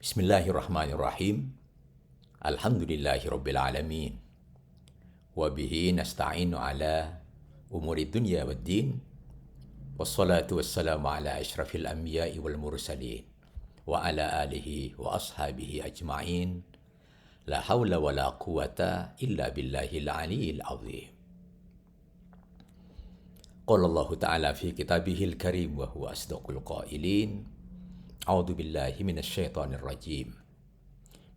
Bismillahirrahmanirrahim. Alhamdulillahirabbil alamin. Wa bihi nasta'inu ala umuri dunya waddin. Wassalatu wassalamu ala asyrafil anbiya'i wal mursalin wa ala alihi wa ashabihi ajma'in. La hawla wa la quwata illa billahil aliyyil azim. Qala Allah Ta'ala fi kitabihil karim wa huwa asdaqul qailin. A'udzu billahi minasyaitonir rajim.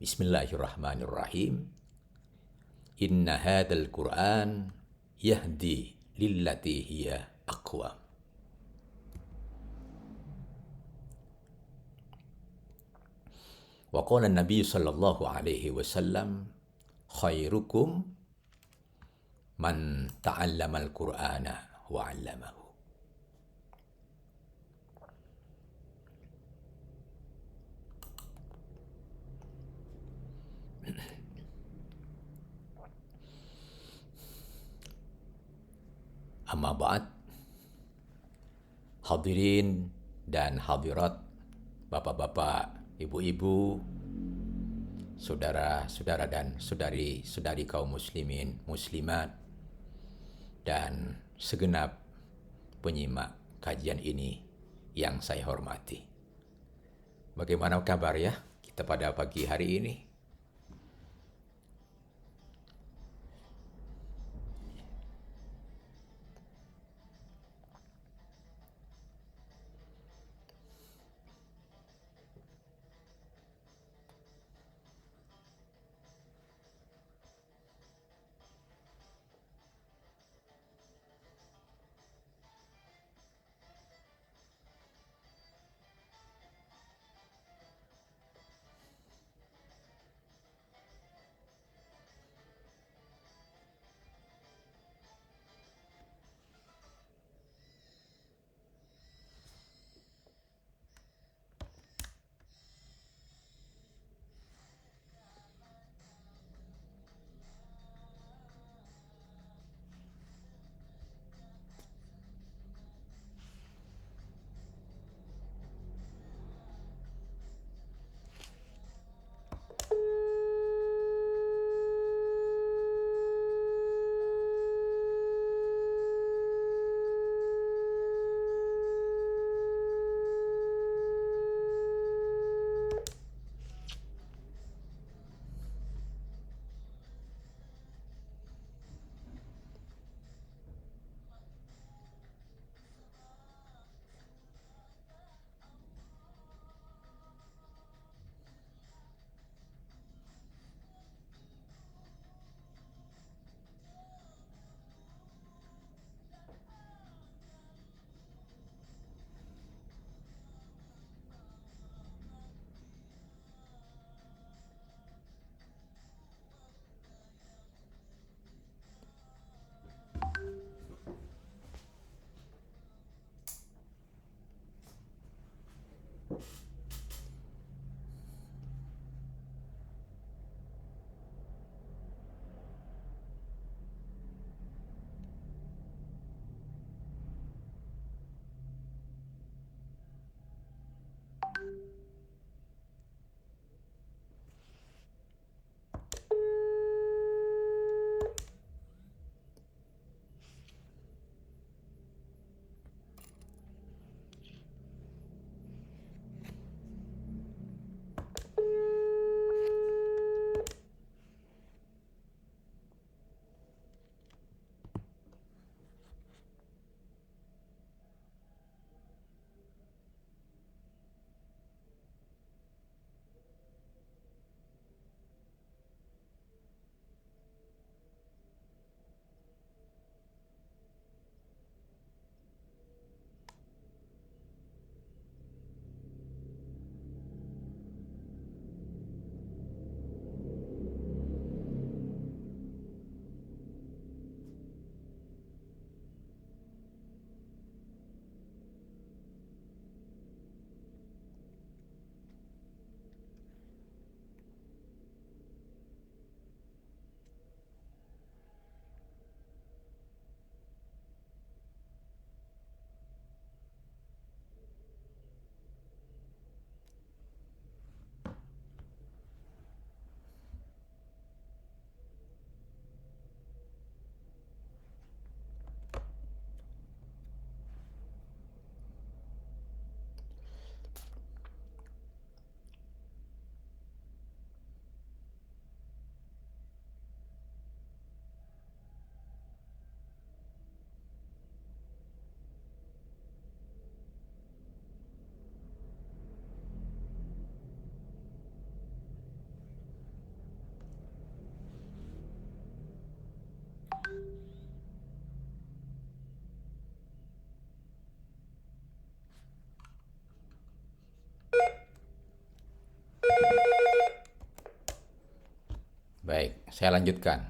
Bismillahirrahmanirrahim. Inna hadzal Qur'an yahdi lillati hiya aqwam. Wa qala an-nabiy sallallahu alaihi wasallam khairukum man ta'allama al-Qur'ana wa 'allamahu. Amma ba'd, hadirin dan hadirat, bapak-bapak, ibu-ibu, saudara-saudara dan saudari-saudari kaum muslimin, muslimat, dan segenap penyimak kajian ini yang saya hormati. Bagaimana kabar ya kita pada pagi hari ini? Baik, saya lanjutkan.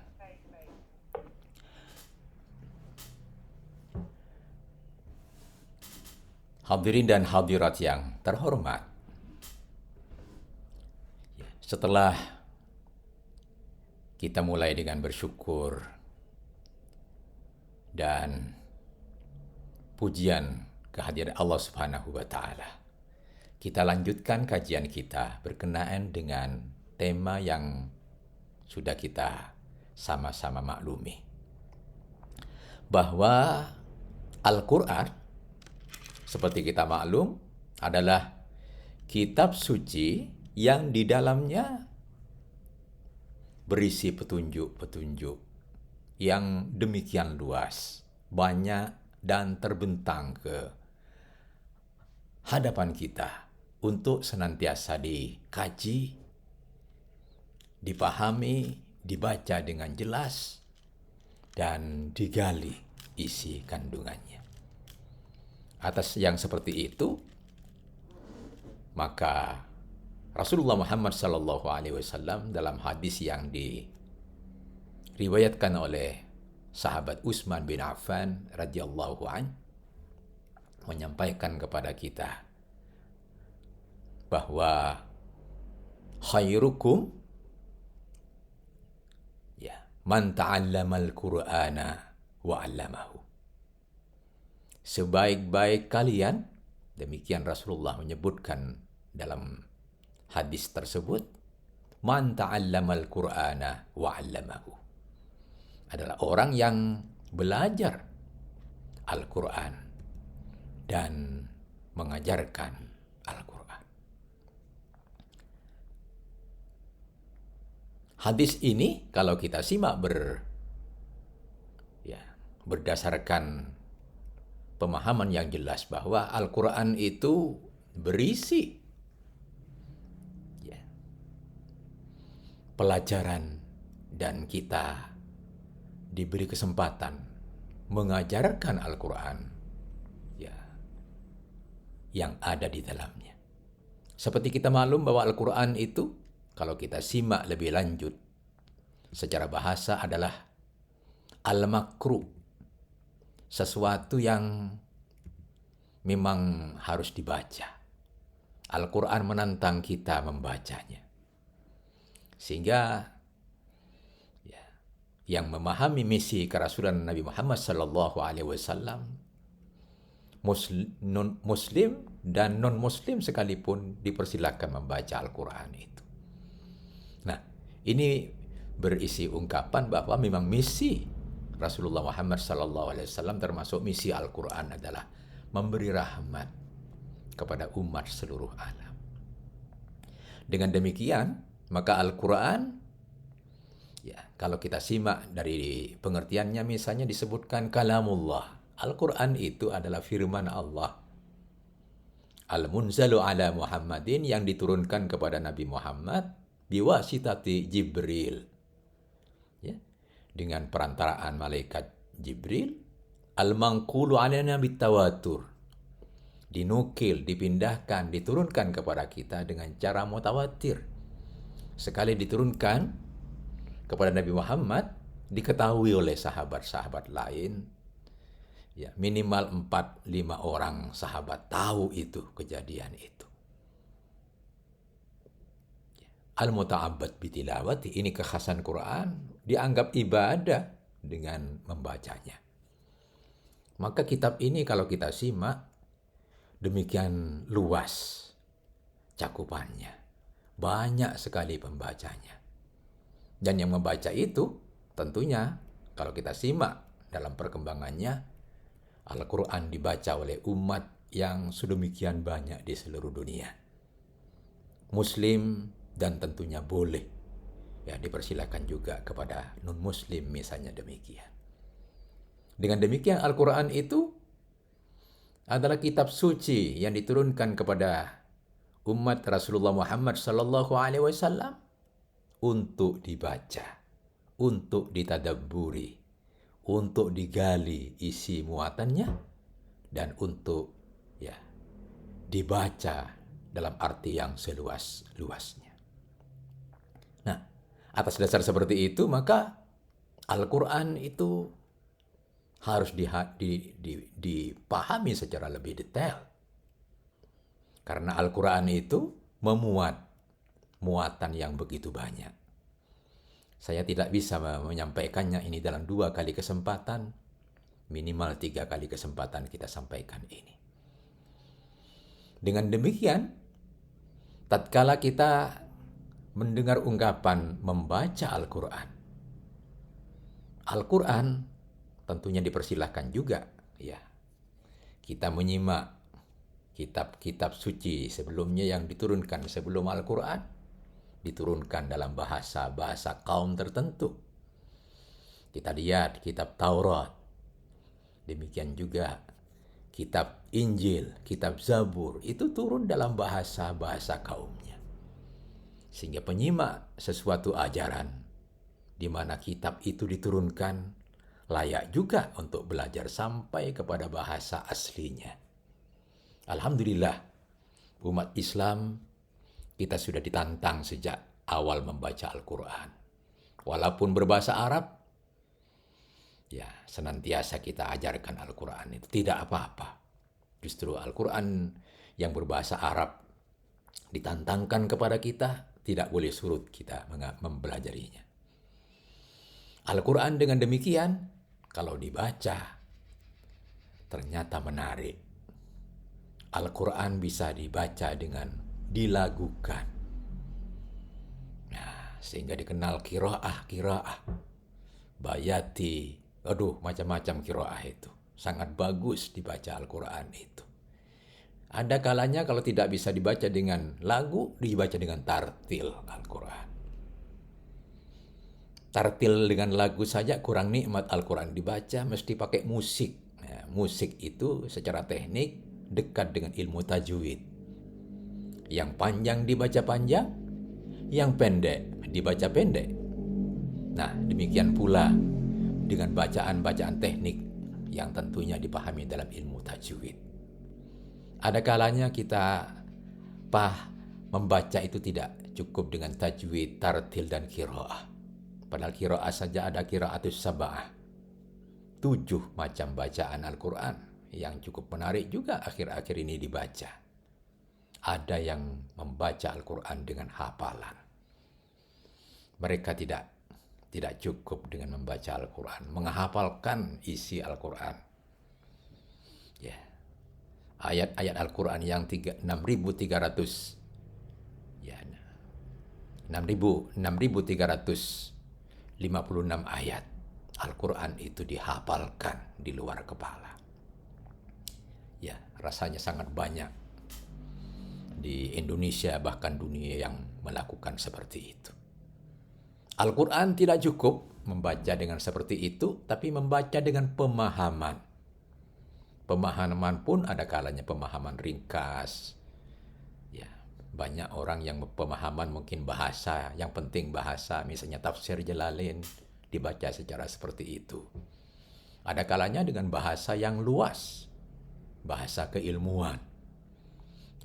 Hadirin dan hadirat yang terhormat, setelah kita mulai dengan bersyukur dan pujian kehadiran Allah Subhanahu wa taala, kita lanjutkan kajian kita berkenaan dengan tema yang sudah kita sama-sama maklumi, bahwa Al-Quran, seperti kita maklum, adalah kitab suci yang di dalamnya berisi petunjuk-petunjuk yang demikian luas, banyak, dan terbentang ke hadapan kita untuk senantiasa dikaji, dipahami, dibaca dengan jelas, dan digali isi kandungannya. Atas yang seperti itu, maka Rasulullah Muhammad SAW dalam hadis yang diriwayatkan oleh sahabat Utsman bin Affan radhiyallahu an menyampaikan kepada kita bahwa khairukum man ta'allamal Qur'ana wa 'allamahu. Sebaik-baik kalian, demikian Rasulullah menyebutkan dalam hadis tersebut, man ta'allamal Qur'ana wa 'allamahu, adalah orang yang belajar Al-Quran dan mengajarkan Al-Quran. Hadis ini kalau kita simak berdasarkan pemahaman yang jelas bahwa Al-Quran itu berisi pelajaran, dan kita diberi kesempatan mengajarkan Al-Quran yang ada di dalamnya. Seperti kita maklum bahwa Al-Quran itu, kalau kita simak lebih lanjut, secara bahasa adalah al-makru, sesuatu yang memang harus dibaca. Al-Quran menantang kita membacanya. Sehingga yang memahami misi kerasulan Nabi Muhammad SAW, Muslim dan non-Muslim sekalipun dipersilakan membaca Al-Quran itu. Nah, ini berisi ungkapan bahwa memang misi Rasulullah Muhammad SAW termasuk misi Al-Quran adalah memberi rahmat kepada umat seluruh alam. Dengan demikian, maka Al-Quran, kalau kita simak dari pengertiannya, misalnya disebutkan kalamullah. Al-Quran itu adalah firman Allah. Al-munzalu ala Muhammadin, yang diturunkan kepada Nabi Muhammad biwasitati Jibril. Dengan perantaraan malaikat Jibril. Al-manqulu alana bitawatur. Dinukil, dipindahkan, diturunkan kepada kita dengan cara mutawatir. Sekali diturunkan kepada Nabi Muhammad, diketahui oleh sahabat-sahabat lain, minimal 4-5 orang sahabat tahu itu, kejadian itu. Al-muta'abbad bitilawati, ini kekhasan Quran, dianggap ibadah dengan membacanya. Maka kitab ini kalau kita simak, demikian luas cakupannya. Banyak sekali pembacanya. Dan yang membaca itu tentunya kalau kita simak dalam perkembangannya, Al-Quran dibaca oleh umat yang sedemikian banyak di seluruh dunia. Muslim dan tentunya boleh dipersilakan juga kepada non-Muslim misalnya demikian. Dengan demikian Al-Quran itu adalah kitab suci yang diturunkan kepada umat Rasulullah Muhammad SAW untuk dibaca, untuk ditadabburi, untuk digali isi muatannya, dan untuk dibaca dalam arti yang seluas-luasnya. Nah, Atas dasar seperti itu, maka Al-Quran itu harus dipahami secara lebih detail. Karena Al-Quran itu memuat muatan yang begitu banyak. Saya tidak bisa menyampaikannya ini dalam 2 kali kesempatan, minimal 3 kali kesempatan kita sampaikan ini. Dengan demikian, tatkala kita mendengar ungkapan membaca Al-Quran, Al-Quran tentunya dipersilahkan juga, ya. Kita menyimak kitab-kitab suci sebelumnya yang diturunkan sebelum Al-Quran, diturunkan dalam bahasa kaum tertentu. Kita lihat kitab Taurat, demikian juga kitab Injil, kitab Zabur, itu turun dalam bahasa kaumnya. Sehingga penyimak sesuatu ajaran di mana kitab itu diturunkan layak juga untuk belajar sampai kepada bahasa aslinya. Alhamdulillah, umat Islam kita sudah ditantang sejak awal membaca Al-Quran. Walaupun berbahasa Arab, ya senantiasa kita ajarkan Al-Quran itu tidak apa-apa. Justru Al-Quran yang berbahasa Arab ditantangkan kepada kita, tidak boleh surut kita mempelajarinya. Al-Quran dengan demikian, kalau dibaca, ternyata menarik. Al-Quran bisa dibaca dengan dilagukan. Nah, sehingga dikenal qiraah. Bayati, macam-macam qiraah itu. Sangat bagus dibaca Al-Quran itu. Ada kalanya kalau tidak bisa dibaca dengan lagu, dibaca dengan tartil Al-Quran. Tartil dengan lagu saja kurang nikmat Al-Quran dibaca, mesti pakai musik. Nah, musik itu secara teknik dekat dengan ilmu tajwid. Yang panjang dibaca panjang, yang pendek dibaca pendek. Nah, demikian pula dengan bacaan-bacaan teknik yang tentunya dipahami dalam ilmu tajwid. Ada kalanya kita membaca itu tidak cukup dengan tajwid, tartil, dan qiraah. Padahal qiraah saja ada qiraatus sab'ah. 7 macam bacaan Al-Quran yang cukup menarik juga akhir-akhir ini dibaca. Ada yang membaca Al-Quran dengan hafalan. Mereka tidak cukup dengan membaca Al-Quran, menghafalkan isi Al-Quran. Ya. Ayat-ayat Al-Quran yang 6.300 ya, 6.356 ayat Al-Quran itu dihafalkan di luar kepala. Ya, rasanya sangat banyak di Indonesia bahkan dunia yang melakukan seperti itu. Al-Quran tidak cukup membaca dengan seperti itu, tapi membaca dengan pemahaman. Pemahaman pun ada kalanya pemahaman ringkas. Ya, banyak orang yang pemahaman mungkin bahasa, yang penting bahasa, misalnya tafsir Jalalain dibaca secara seperti itu. Ada kalanya dengan bahasa yang luas, bahasa keilmuan.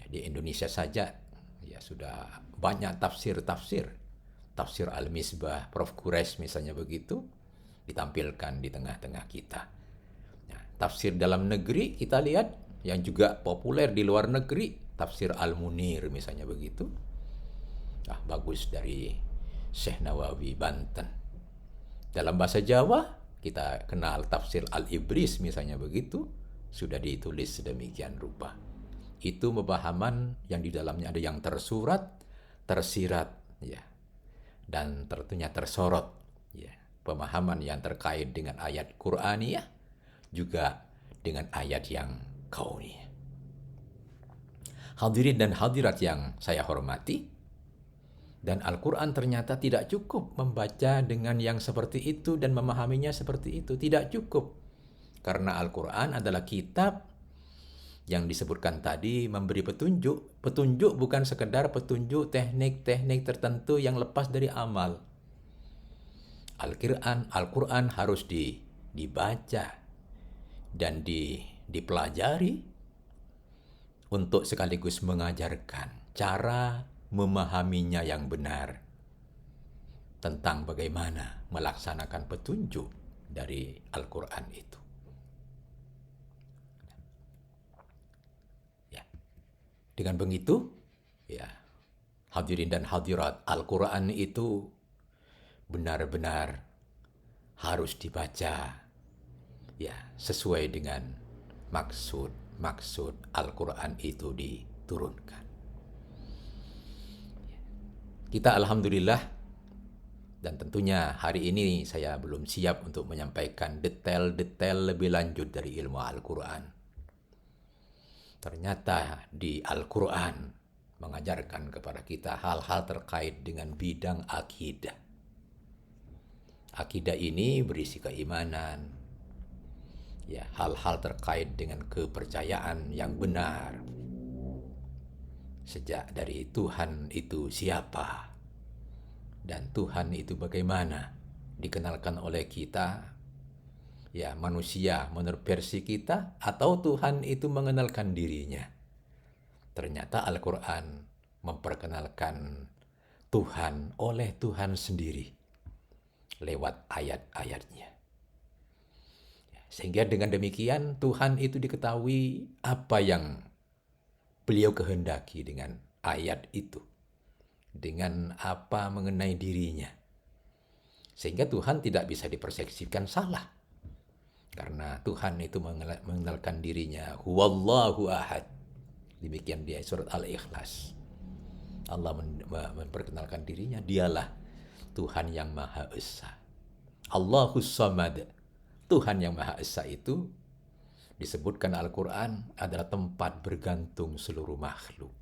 Di Indonesia saja ya sudah banyak tafsir. Tafsir Al-Misbah, Prof. Quraisy misalnya begitu, ditampilkan di tengah-tengah kita. Nah, tafsir dalam negeri kita lihat yang juga populer di luar negeri, tafsir Al-Munir misalnya begitu. Bagus dari Syekh Nawawi Banten. Dalam bahasa Jawa kita kenal tafsir Al-Ibris misalnya begitu, sudah ditulis sedemikian rupa. Itu pemahaman yang di dalamnya ada yang tersurat, tersirat, ya, dan tentunya tersorot, ya, pemahaman yang terkait dengan ayat Qur'aniyah juga dengan ayat yang kauniyah. Hadirin dan hadirat yang saya hormati, dan Al-Quran ternyata tidak cukup membaca dengan yang seperti itu dan memahaminya seperti itu, tidak cukup. Karena Al-Quran adalah kitab yang disebutkan tadi memberi petunjuk. Petunjuk bukan sekedar petunjuk teknik-teknik tertentu yang lepas dari amal. Al-Quran harus dibaca dan dipelajari untuk sekaligus mengajarkan cara memahaminya yang benar. tentang bagaimana melaksanakan petunjuk dari Al-Quran itu. Ya. Dengan begitu, ya, hadirin dan hadirat, Al-Quran itu benar-benar harus dibaca ya sesuai dengan maksud Al-Quran itu diturunkan. Kita alhamdulillah, dan tentunya hari ini saya belum siap untuk menyampaikan detail-detail lebih lanjut dari ilmu Al-Quran. Ternyata di Al-Quran mengajarkan kepada kita hal-hal terkait dengan bidang akidah. Akidah ini berisi keimanan, ya, hal-hal terkait dengan kepercayaan yang benar. Sejak dari Tuhan itu siapa dan Tuhan itu bagaimana dikenalkan oleh kita, ya, manusia menurut versi kita, atau Tuhan itu mengenalkan dirinya. Ternyata Al-Quran memperkenalkan Tuhan oleh Tuhan sendiri lewat ayat-ayatnya. Sehingga dengan demikian Tuhan itu diketahui apa yang beliau kehendaki dengan ayat itu, dengan apa mengenai dirinya. Sehingga Tuhan tidak bisa dipersepsikan salah. Karena Tuhan itu mengenalkan dirinya, Huwallahu ahad. Demikian di surat Al-Ikhlas. Allah memperkenalkan dirinya, dialah Tuhan yang Maha Esa. Allahus Samad. Tuhan yang Maha Esa itu disebutkan Al-Quran adalah tempat bergantung seluruh makhluk.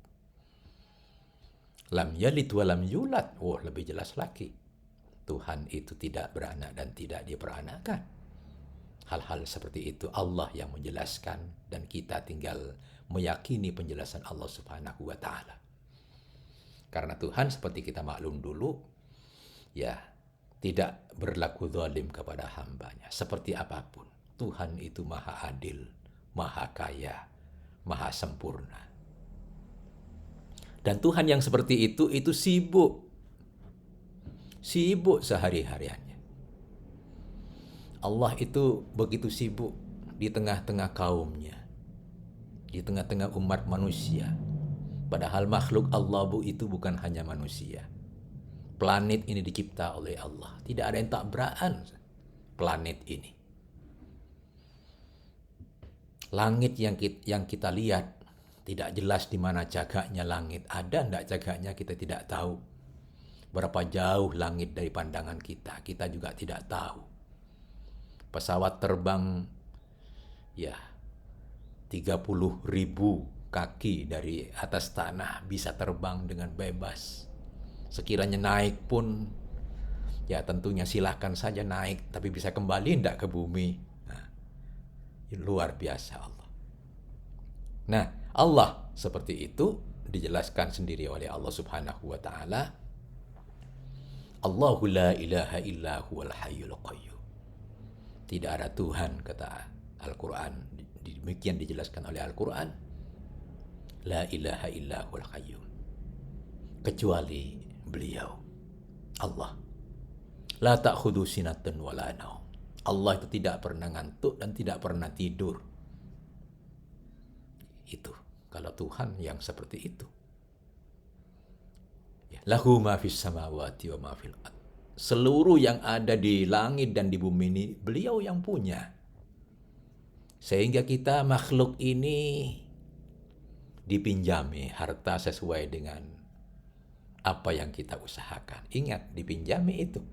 Lam yalid wa lam yulad. Oh, lebih jelas lagi. Tuhan itu tidak beranak dan tidak diperanakan. Hal-hal seperti itu Allah yang menjelaskan, dan kita tinggal meyakini penjelasan Allah Subhanahu wa Ta'ala. Karena Tuhan, seperti kita maklum dulu, ya, tidak berlaku zalim kepada hambanya. Seperti apapun, Tuhan itu maha adil, maha kaya, maha sempurna. Dan Tuhan yang seperti itu sibuk sehari-hariannya. Allah itu begitu sibuk di tengah-tengah kaumnya, di tengah-tengah umat manusia. Padahal makhluk Allah itu bukan hanya manusia. Planet ini dicipta oleh Allah. Tidak ada yang tak beraan planet ini. Langit yang kita lihat, tidak jelas di mana jaganya langit. Ada enggak jaganya kita tidak tahu. Berapa jauh langit dari pandangan kita juga tidak tahu. Pesawat terbang, ya, 30.000 kaki dari atas tanah bisa terbang dengan bebas. Sekiranya naik pun, ya tentunya silahkan saja naik, tapi bisa kembali tidak ke bumi. Nah, luar biasa Allah. Nah, Allah seperti itu dijelaskan sendiri oleh Allah Subhanahu wa Ta'ala. Allahu la ilaha illa huwal hayyul qayyum. Tidak ada Tuhan, kata Al-Quran. Demikian dijelaskan oleh Al-Quran. La ilaha illa huwal qayyum. Kecuali beliau, Allah. La ta'khudhu sinatun wa la naum. Allah itu tidak pernah ngantuk dan tidak pernah tidur. Itu kalau Tuhan yang seperti itu. Ya, lahu ma fis samawati wa ma fil ard. Seluruh yang ada di langit dan di bumi ini beliau yang punya. Sehingga kita makhluk ini dipinjami harta sesuai dengan apa yang kita usahakan. Ingat, dipinjami itu.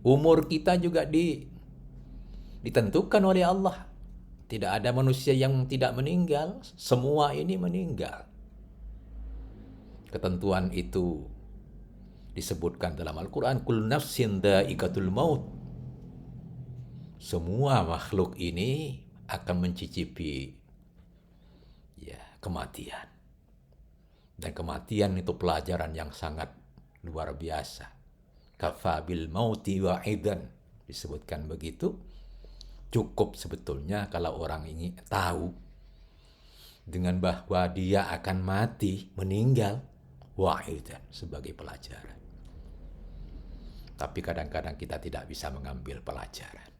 Umur kita juga ditentukan oleh Allah. Tidak ada manusia yang tidak meninggal. Semua ini meninggal. Ketentuan itu disebutkan dalam Al-Quran. Kullu nafsin dha'iqatul maut. Semua makhluk ini akan mencicipi, ya, kematian. Dan kematian itu pelajaran yang sangat luar biasa. Kafa bil mauti wa'idan. Disebutkan begitu. Cukup sebetulnya kalau orang ini tahu dengan bahwa dia akan mati, meninggal, wa'idan, sebagai pelajaran. Tapi kadang-kadang kita tidak bisa mengambil pelajaran.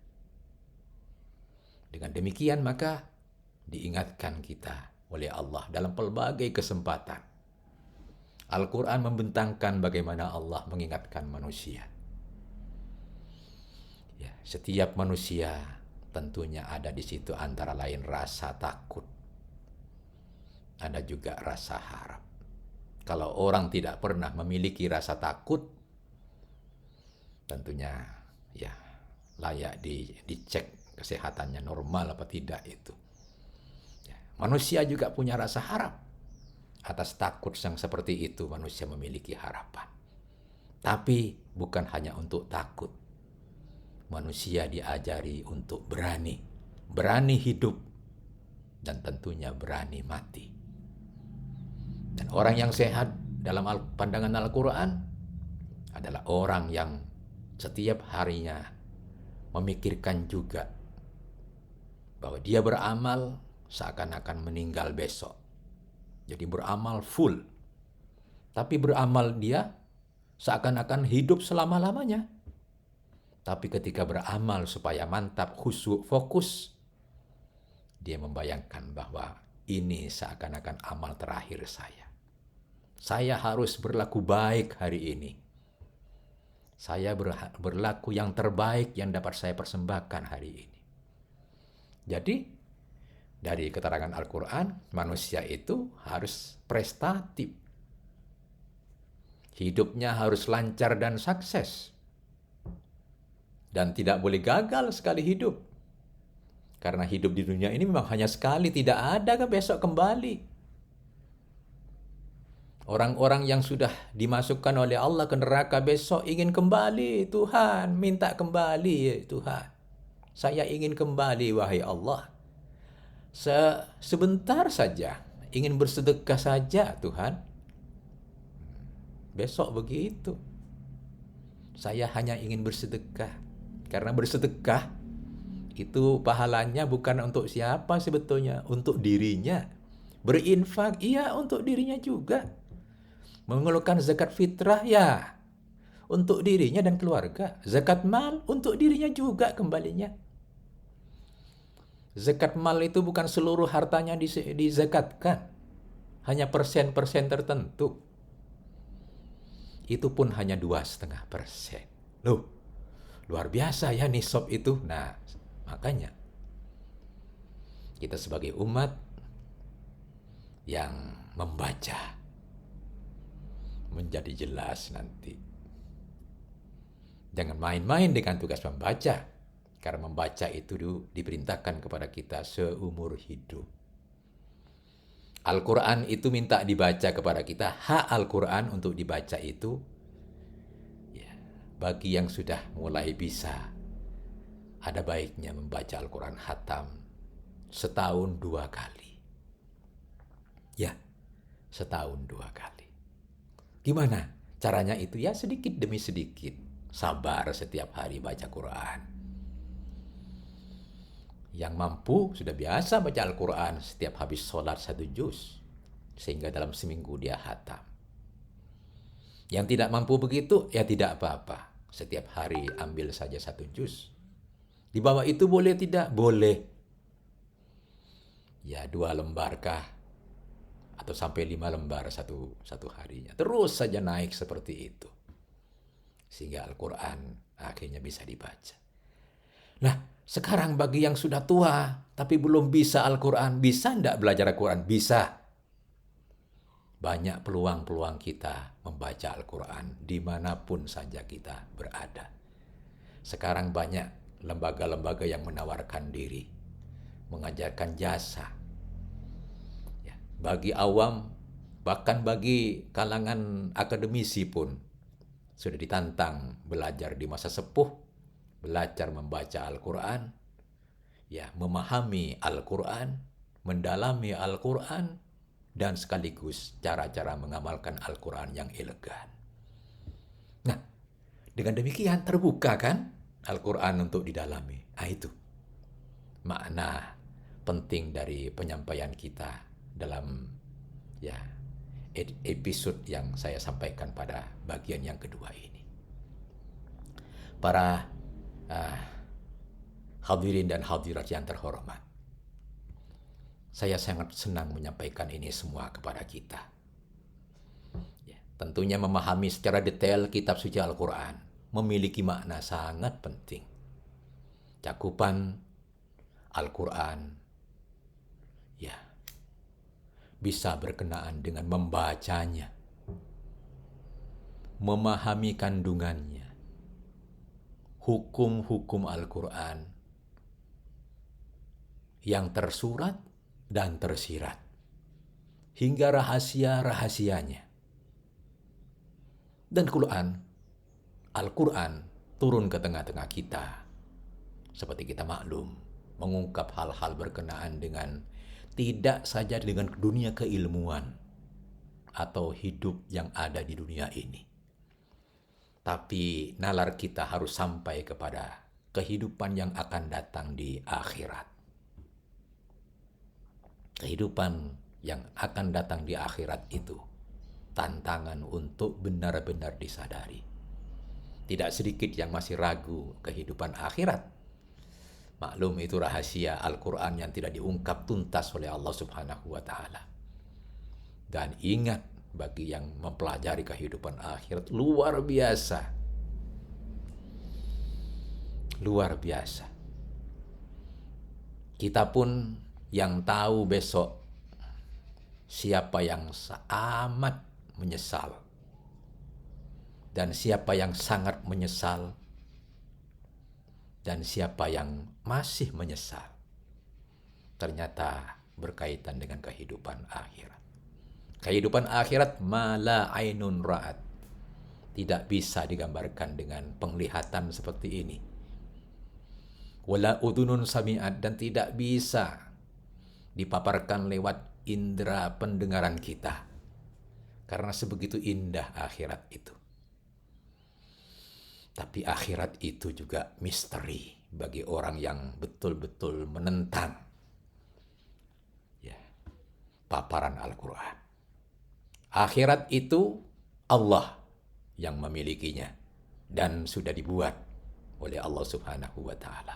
Dengan demikian maka diingatkan kita oleh Allah dalam pelbagai kesempatan. Al-Quran membentangkan bagaimana Allah mengingatkan manusia. Ya, setiap manusia tentunya ada di situ antara lain rasa takut. Ada juga rasa harap. Kalau orang tidak pernah memiliki rasa takut, tentunya ya layak dicek kesehatannya normal apa tidak itu. Ya, manusia juga punya rasa harap. Atas takut yang seperti itu manusia memiliki harapan. Tapi bukan hanya untuk takut. Manusia diajari untuk berani. Berani hidup. Dan tentunya berani mati. Dan orang yang sehat dalam pandangan Al-Quran adalah orang yang setiap harinya memikirkan juga bahwa dia beramal seakan-akan meninggal besok. Jadi beramal full. Tapi beramal dia seakan-akan hidup selama-lamanya. Tapi ketika beramal supaya mantap, khusyuk, fokus, dia membayangkan bahwa ini seakan-akan amal terakhir saya. Saya harus berlaku baik hari ini. Saya berlaku yang terbaik yang dapat saya persembahkan hari ini. Jadi, dari keterangan Al-Quran, manusia itu harus prestatif. Hidupnya harus lancar dan sukses. Dan tidak boleh gagal sekali hidup. Karena hidup di dunia ini memang hanya sekali, tidak ada ke besok kembali. Orang-orang yang sudah dimasukkan oleh Allah ke neraka besok ingin kembali, Tuhan, minta kembali ya Tuhan. Saya ingin kembali wahai Allah. Sebentar saja, ingin bersedekah saja Tuhan. Besok begitu. Saya hanya ingin bersedekah. Karena bersedekah itu pahalanya bukan untuk siapa sebetulnya, untuk dirinya. Berinfak, iya untuk dirinya juga. Mengeluarkan zakat fitrah, ya untuk dirinya dan keluarga. Zakat mal untuk dirinya juga kembalinya. Zakat mal itu bukan seluruh hartanya dizakatkan. Hanya persen-persen tertentu. Itu pun hanya 2,5%. Loh, luar biasa ya nisab itu. Nah, makanya kita sebagai umat yang membaca menjadi jelas nanti. Jangan main-main dengan tugas membaca. Karena membaca itu diperintahkan kepada kita seumur hidup. Al-Quran itu minta dibaca kepada kita. Hak Al-Quran untuk dibaca itu ya, bagi yang sudah mulai bisa, ada baiknya membaca Al-Quran khatam setahun 2 kali. Ya, setahun 2 kali. Gimana caranya itu? Ya sedikit demi sedikit. Sabar setiap hari baca Quran. Yang mampu sudah biasa baca Al-Quran setiap habis sholat 1 juz. Sehingga dalam seminggu dia khatam. Yang tidak mampu begitu, ya tidak apa-apa. Setiap hari ambil saja 1 juz. Di bawah itu boleh tidak? Boleh. Ya 2 lembar kah? Atau sampai 5 lembar satu harinya. Terus saja naik seperti itu. Sehingga Al-Quran akhirnya bisa dibaca. Nah, sekarang bagi yang sudah tua, tapi belum bisa Al-Quran, bisa enggak belajar Al-Quran? Bisa. Banyak peluang-peluang kita membaca Al-Quran dimanapun saja kita berada. Sekarang banyak lembaga-lembaga yang menawarkan diri, mengajarkan jasa. Bagi awam, bahkan bagi kalangan akademisi pun sudah ditantang belajar di masa sepuh, belajar membaca Al-Quran, ya, memahami Al-Quran, mendalami Al-Quran, dan sekaligus cara-cara mengamalkan Al-Quran yang elegan. Nah, dengan demikian terbuka kan Al-Quran untuk didalami. Nah itu makna penting dari penyampaian kita dalam ya episode yang saya sampaikan pada bagian yang kedua ini. para hadirin dan hadirat yang terhormat. Saya sangat senang menyampaikan ini semua kepada kita. Ya, tentunya memahami secara detail kitab suci Al-Quran memiliki makna sangat penting. Cakupan Al-Quran ya bisa berkenaan dengan membacanya, memahami kandungannya, hukum-hukum Al-Quran yang tersurat dan tersirat, hingga rahasia-rahasianya. Dan Al-Quran turun ke tengah-tengah kita. Seperti kita maklum, mengungkap hal-hal berkenaan dengan tidak saja dengan dunia keilmuan atau hidup yang ada di dunia ini. Tapi nalar kita harus sampai kepada kehidupan yang akan datang di akhirat. Kehidupan yang akan datang di akhirat itu tantangan untuk benar-benar disadari. Tidak sedikit yang masih ragu kehidupan akhirat. Maklum itu rahasia Al-Quran yang tidak diungkap tuntas oleh Allah Subhanahu wa Ta'ala. Dan ingat, bagi yang mempelajari kehidupan akhirat, luar biasa. Luar biasa. Kita pun yang tahu besok siapa yang amat menyesal dan siapa yang sangat menyesal dan siapa yang masih menyesal, ternyata berkaitan dengan kehidupan akhirat. Kehidupan akhirat mala ainun ra'at, tidak bisa digambarkan dengan penglihatan seperti ini. Wala udhunun sami'at, dan tidak bisa dipaparkan lewat indera pendengaran kita. Karena sebegitu indah akhirat itu. Tapi akhirat itu juga misteri bagi orang yang betul-betul menentang paparan Al-Quran. Akhirat itu Allah yang memilikinya dan sudah dibuat oleh Allah Subhanahu wa Ta'ala.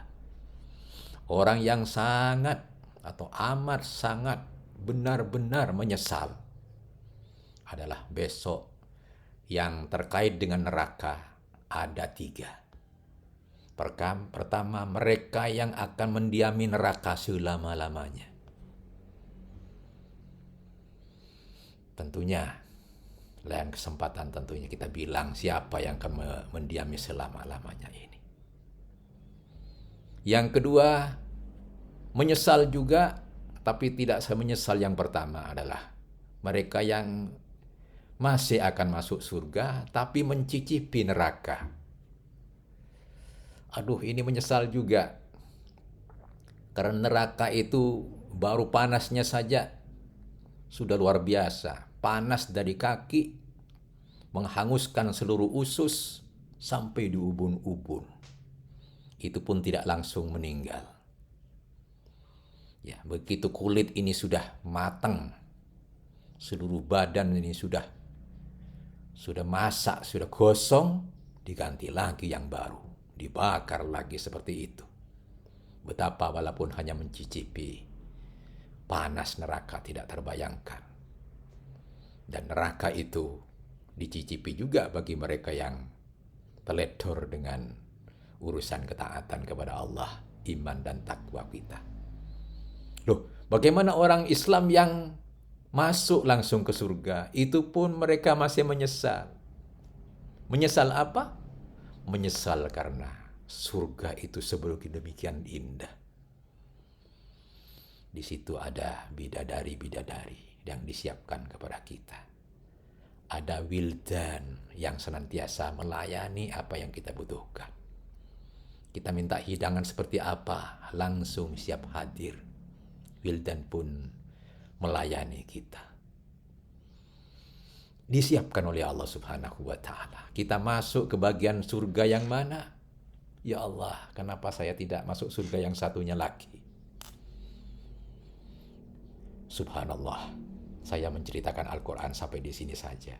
Orang yang sangat atau amat sangat benar-benar menyesal adalah besok yang terkait dengan neraka ada 3. Pertama, mereka yang akan mendiami neraka selama-lamanya. Tentunya, lain kesempatan tentunya kita bilang siapa yang akan mendiami selama-lamanya ini. Yang kedua, menyesal juga, tapi tidak semenyesal yang pertama adalah mereka yang masih akan masuk surga, tapi mencicipi neraka. Aduh, ini menyesal juga. Karena neraka itu baru panasnya saja sudah luar biasa. Panas dari kaki, menghanguskan seluruh usus sampai di ubun-ubun. Itu pun tidak langsung meninggal. Ya, begitu kulit ini sudah matang, seluruh badan ini sudah masak, sudah gosong, diganti lagi yang baru, dibakar lagi seperti itu. Betapa walaupun hanya mencicipi, panas neraka tidak terbayangkan. Dan neraka itu dicicipi juga bagi mereka yang teledor dengan urusan ketaatan kepada Allah, iman dan takwa kita. Loh, bagaimana orang Islam yang masuk langsung ke surga, itu pun mereka masih menyesal. Menyesal apa? Menyesal karena surga itu sedemikian indah. Di situ ada bidadari-bidadari yang disiapkan kepada kita. Ada wildan yang senantiasa melayani apa yang kita butuhkan. Kita minta hidangan seperti apa, langsung siap hadir. Wildan pun melayani kita. Disiapkan oleh Allah Subhanahu wa Ta'ala. Kita masuk ke bagian surga yang mana? Ya Allah, kenapa saya tidak masuk surga yang satunya lagi? Subhanallah, saya menceritakan Al-Quran sampai di sini saja.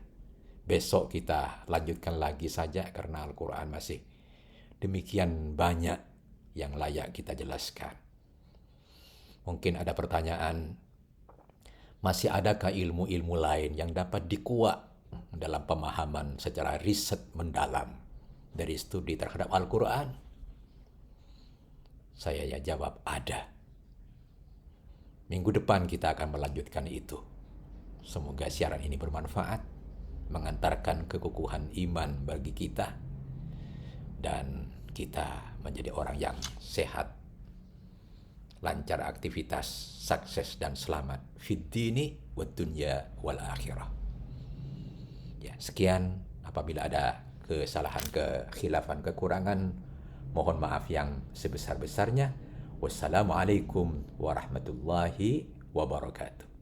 Besok kita lanjutkan lagi saja karena Al-Quran masih Demikian banyak yang layak kita jelaskan. Mungkin ada pertanyaan, masih adakah ilmu-ilmu lain yang dapat dikuak dalam pemahaman secara riset mendalam dari studi terhadap Al-Quran? Saya ya jawab ada. Minggu depan kita akan melanjutkan itu. Semoga siaran ini bermanfaat, mengantarkan kekukuhan iman bagi kita, dan kita menjadi orang yang sehat, lancar aktivitas, sukses dan selamat fid dini wad dunya wal akhirah. Ya, sekian. Apabila ada kesalahan, kekhilafan, kekurangan, mohon maaf yang sebesar-besarnya. Wassalamualaikum warahmatullahi wabarakatuh.